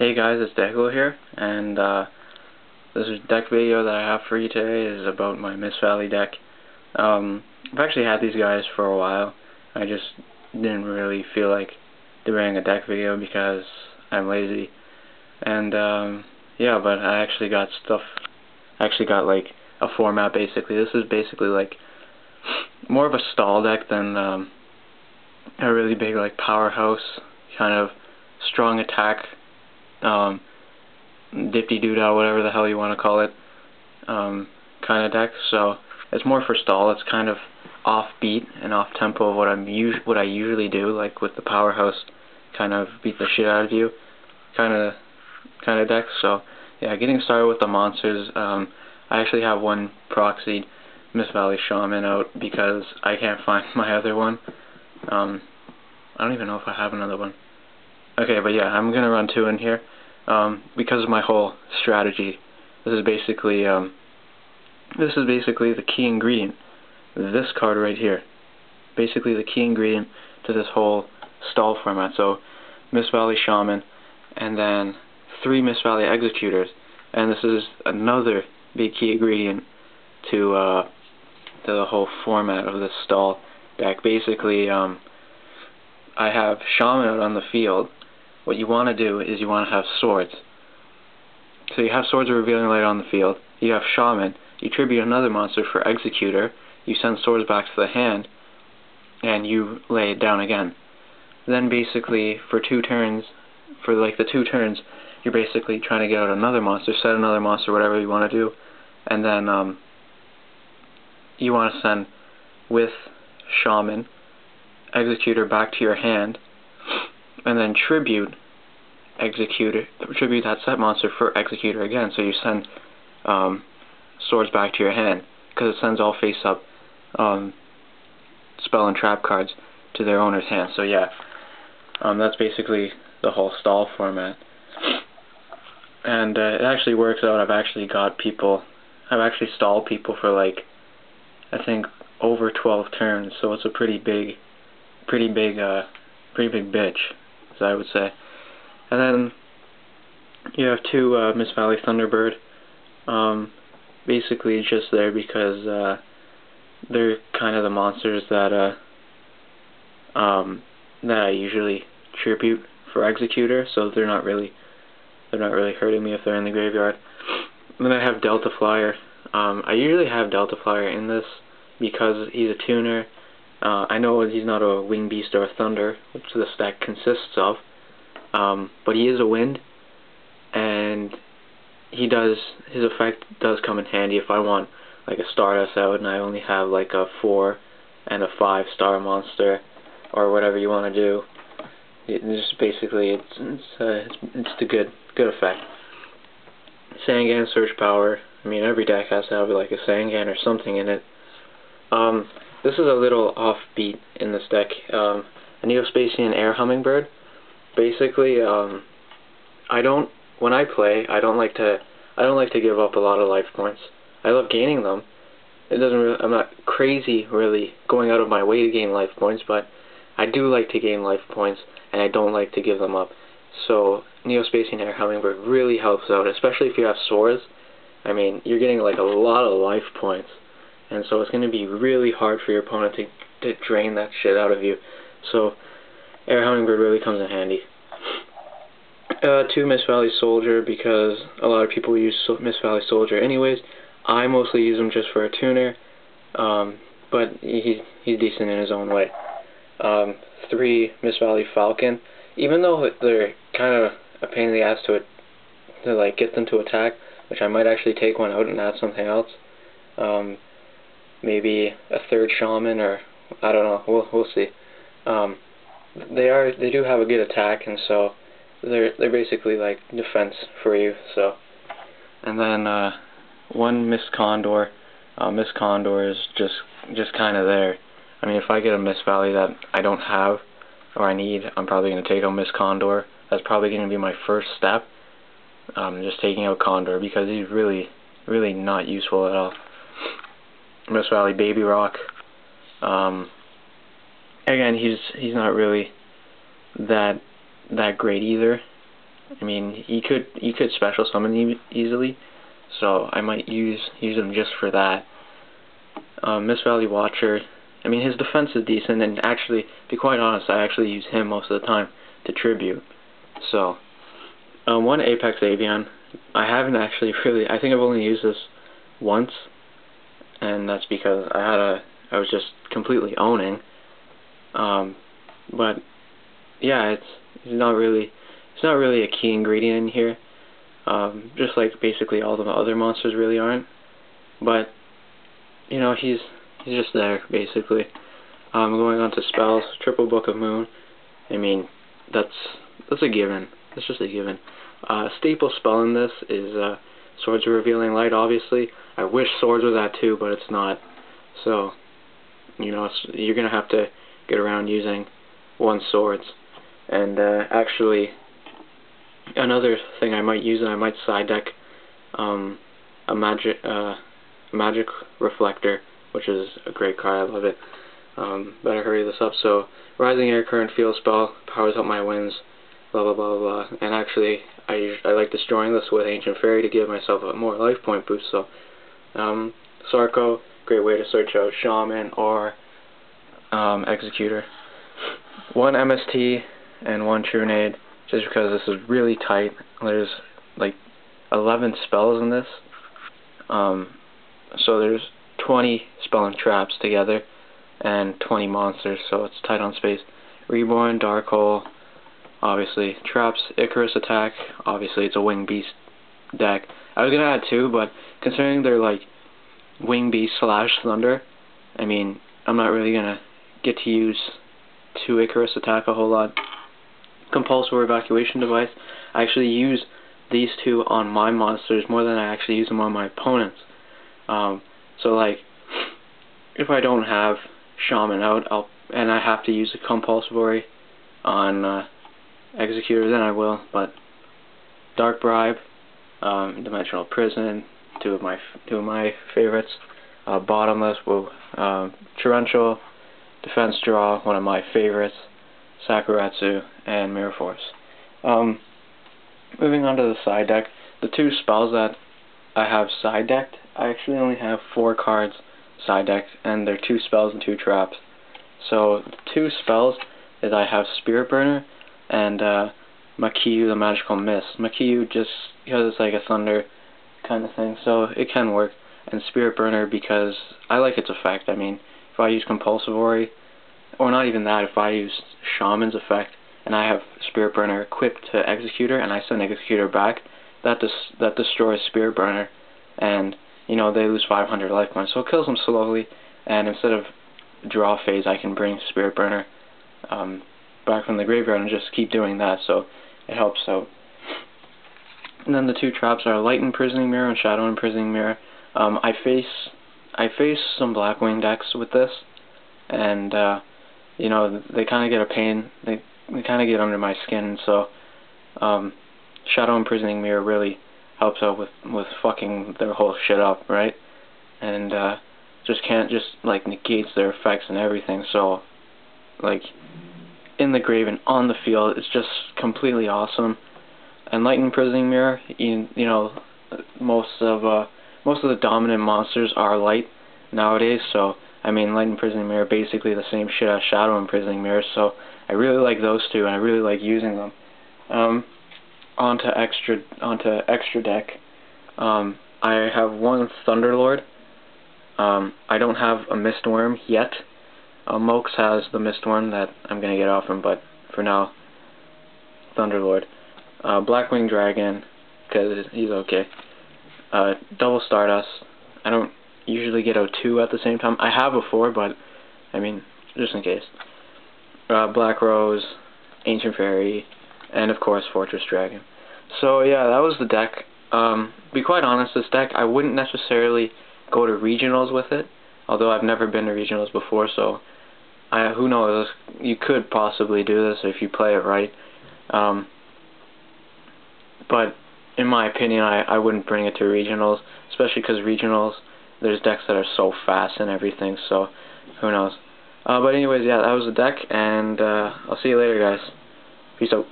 Hey guys, it's Deco here, and this deck video that I have for you today is about my Miss Valley deck. I've actually had these guys for a while. I just didn't really feel like doing a deck video because I'm lazy. And yeah, but I actually got like a format basically. This is basically like more of a stall deck than a really big like powerhouse kind of strong attack dipty-doo-dah, whatever the hell you want to call it, kind of deck. So it's more for stall. It's kind of off-beat and off-tempo of what I usually do, like with the powerhouse, kind of beat the shit out of you, kind of deck. So yeah, getting started with the monsters. I actually have one proxied Miss Valley Shaman out because I can't find my other one. I don't even know if I have another one. Okay, but yeah, I'm gonna run two in here because of my whole strategy. This is basically the key ingredient. This card right here, basically the key ingredient to this whole stall format. So Miss Valley Shaman, and then 3 Miss Valley Executors, and this is another big key ingredient to the whole format of this stall deck. Basically, I have Shaman out on the field. What you want to do is you want to have swords. So you have Swords of Revealing Light on the field, you have Shaman, you tribute another monster for Executor, you send swords back to the hand, and you lay it down again. Then basically for 2 turns, for like the 2 turns, you're basically trying to get out another monster, set another monster, whatever you want to do, and then you want to send with Shaman, Executor back to your hand, and then tribute that set monster for Executor again. So you send swords back to your hand because it sends all face-up spell and trap cards to their owner's hand. So yeah, that's basically the whole stall format, and it actually works out. I've actually stalled people for like I think over 12 turns. So it's a pretty big bitch, as I would say. And then you have 2 Miss Valley Thunderbird, basically just there because they're kind of the monsters that I usually tribute for Executor, so they're not really hurting me if they're in the graveyard. And then I have Delta Flyer. I usually have Delta Flyer in this because he's a tuner. I know he's not a Wing Beast or a Thunder, which this deck consists of, but he is a Wind, and his effect does come in handy if I want like a Stardust out and I only have like a 4 and a 5-star monster, or whatever you want to do. It's basically it's the good effect. Sangan Surge Power. I mean, every deck has to have like a Sangan or something in it. This is a little offbeat in this deck. A Neospatian Air Hummingbird. Basically, when I play, I don't like to give up a lot of life points. I love gaining them. I'm not crazy really going out of my way to gain life points, but I do like to gain life points, and I don't like to give them up. So Neospatian Air Hummingbird really helps out, especially if you have swords. I mean, you're getting like a lot of life points, and so it's going to be really hard for your opponent to drain that shit out of you. So Air Hummingbird really comes in handy. 2 Miss Valley Soldier, because a lot of people use Miss Valley Soldier anyways. I mostly use him just for a tuner, but he's decent in his own way. 3 Miss Valley Falcon. Even though they're kind of a pain in the ass to like get them to attack, which I might actually take one out and add something else. Maybe a 3rd Shaman, or I don't know. We'll see. They do have a good attack, and so they're basically like defense for you. So, and then 1 Miss Condor. Miss Condor is just kind of there. I mean, if I get a Miss Valley that I don't have or I need, I'm probably going to take out Miss Condor. That's probably going to be my first step. Just taking out Condor because he's really not useful at all. Miss Valley Baby Rock. Again, he's not really that great either. I mean, you could special summon easily, so I might use him just for that. Mist Valley Watcher, I mean, his defense is decent, and actually, to be quite honest, I actually use him most of the time to tribute. So, one Apex Avian, I haven't actually really, I think I've only used this once, and that's because I was just completely owning. But yeah, it's not really a key ingredient in here. Just like basically all the other monsters really aren't. But you know, he's just there basically. Going on to spells, Triple Book of Moon. I mean, that's a given. That's just a given. Staple spell in this is Swords of Revealing Light. Obviously, I wish Swords was that too, but it's not. So, you know, you're gonna have to get around using one Swords. And actually, another thing I might use, I might side deck a magic reflector, which is a great card. I love it. Better hurry this up. So, Rising Air Current Field spell powers up my winds. Blah blah blah blah. And actually, I like destroying this with Ancient Fairy to give myself a more life point boost. So, Sarko, great way to search out Shaman or Executor. One MST and one Trunade, just because this is really tight. There's like 11 spells in this. So there's 20 spell and traps together, and 20 monsters, so it's tight on space. Reborn, Dark Hole, obviously. Traps, Icarus Attack, obviously it's a Wing Beast deck. I was gonna add 2, but considering they're like Wing Beast / Thunder, I mean, I'm not really gonna get to use 2 Icarus Attack a whole lot. Compulsive Evacuation Device, I actually use these 2 on my monsters more than I actually use them on my opponents. So like, if I don't have Shaman out, and I have to use a Compulsory on Executor, then I will. But Dark Bribe, Dimensional Prison, two of my favorites. Bottomless, Torrential, Defense Draw, one of my favorites. Sakuratsu, and Mirror Force. Moving on to the side deck, the 2 spells that I have side decked, I actually only have 4 cards side decked, and they're 2 spells and 2 traps. So the 2 spells is I have Spirit Burner and Makiyu, the Magical Mist. Makiyu just because it's like a thunder kind of thing, so it can work. And Spirit Burner because I like its effect. I mean, if I use Compulsory, or not even that, if I use Shaman's effect and I have Spirit Burner equipped to Executor and I send Executor back, that destroys Spirit Burner, and you know, they lose 500 life points, so it kills them slowly. And instead of draw phase, I can bring Spirit Burner back from the graveyard and just keep doing that, so it helps out. And then the 2 traps are Light Imprisoning Mirror and Shadow Imprisoning Mirror. I face some Blackwing decks with this, and you know, they kind of get a pain. They kind of get under my skin. So Shadow Imprisoning Mirror really helps out with fucking their whole shit up, right? And just like negates their effects and everything. So like in the grave and on the field, it's just completely awesome. And Light Imprisoning Mirror, you know, most of the dominant monsters are light nowadays, so I mean, Light Imprisoning Mirror basically the same shit as Shadow Imprisoning Mirror, so I really like those 2, and I really like using them. Onto extra deck. I have one Thunderlord. I don't have a Mistworm yet. Mox has the Mistworm that I'm gonna get off him, but for now, Thunderlord. Blackwing Dragon, because he's okay. Double Stardust. I don't usually get out 2 at the same time. I have before, but I mean, just in case. Black Rose, Ancient Fairy, and of course Fortress Dragon. So yeah, that was the deck. Be quite honest, this deck I wouldn't necessarily go to regionals with it, although I've never been to regionals before, so who knows, you could possibly do this if you play it right. But in my opinion, I wouldn't bring it to regionals, especially because regionals, there's decks that are so fast and everything, so who knows. But anyways, yeah, that was the deck, and I'll see you later, guys. Peace out.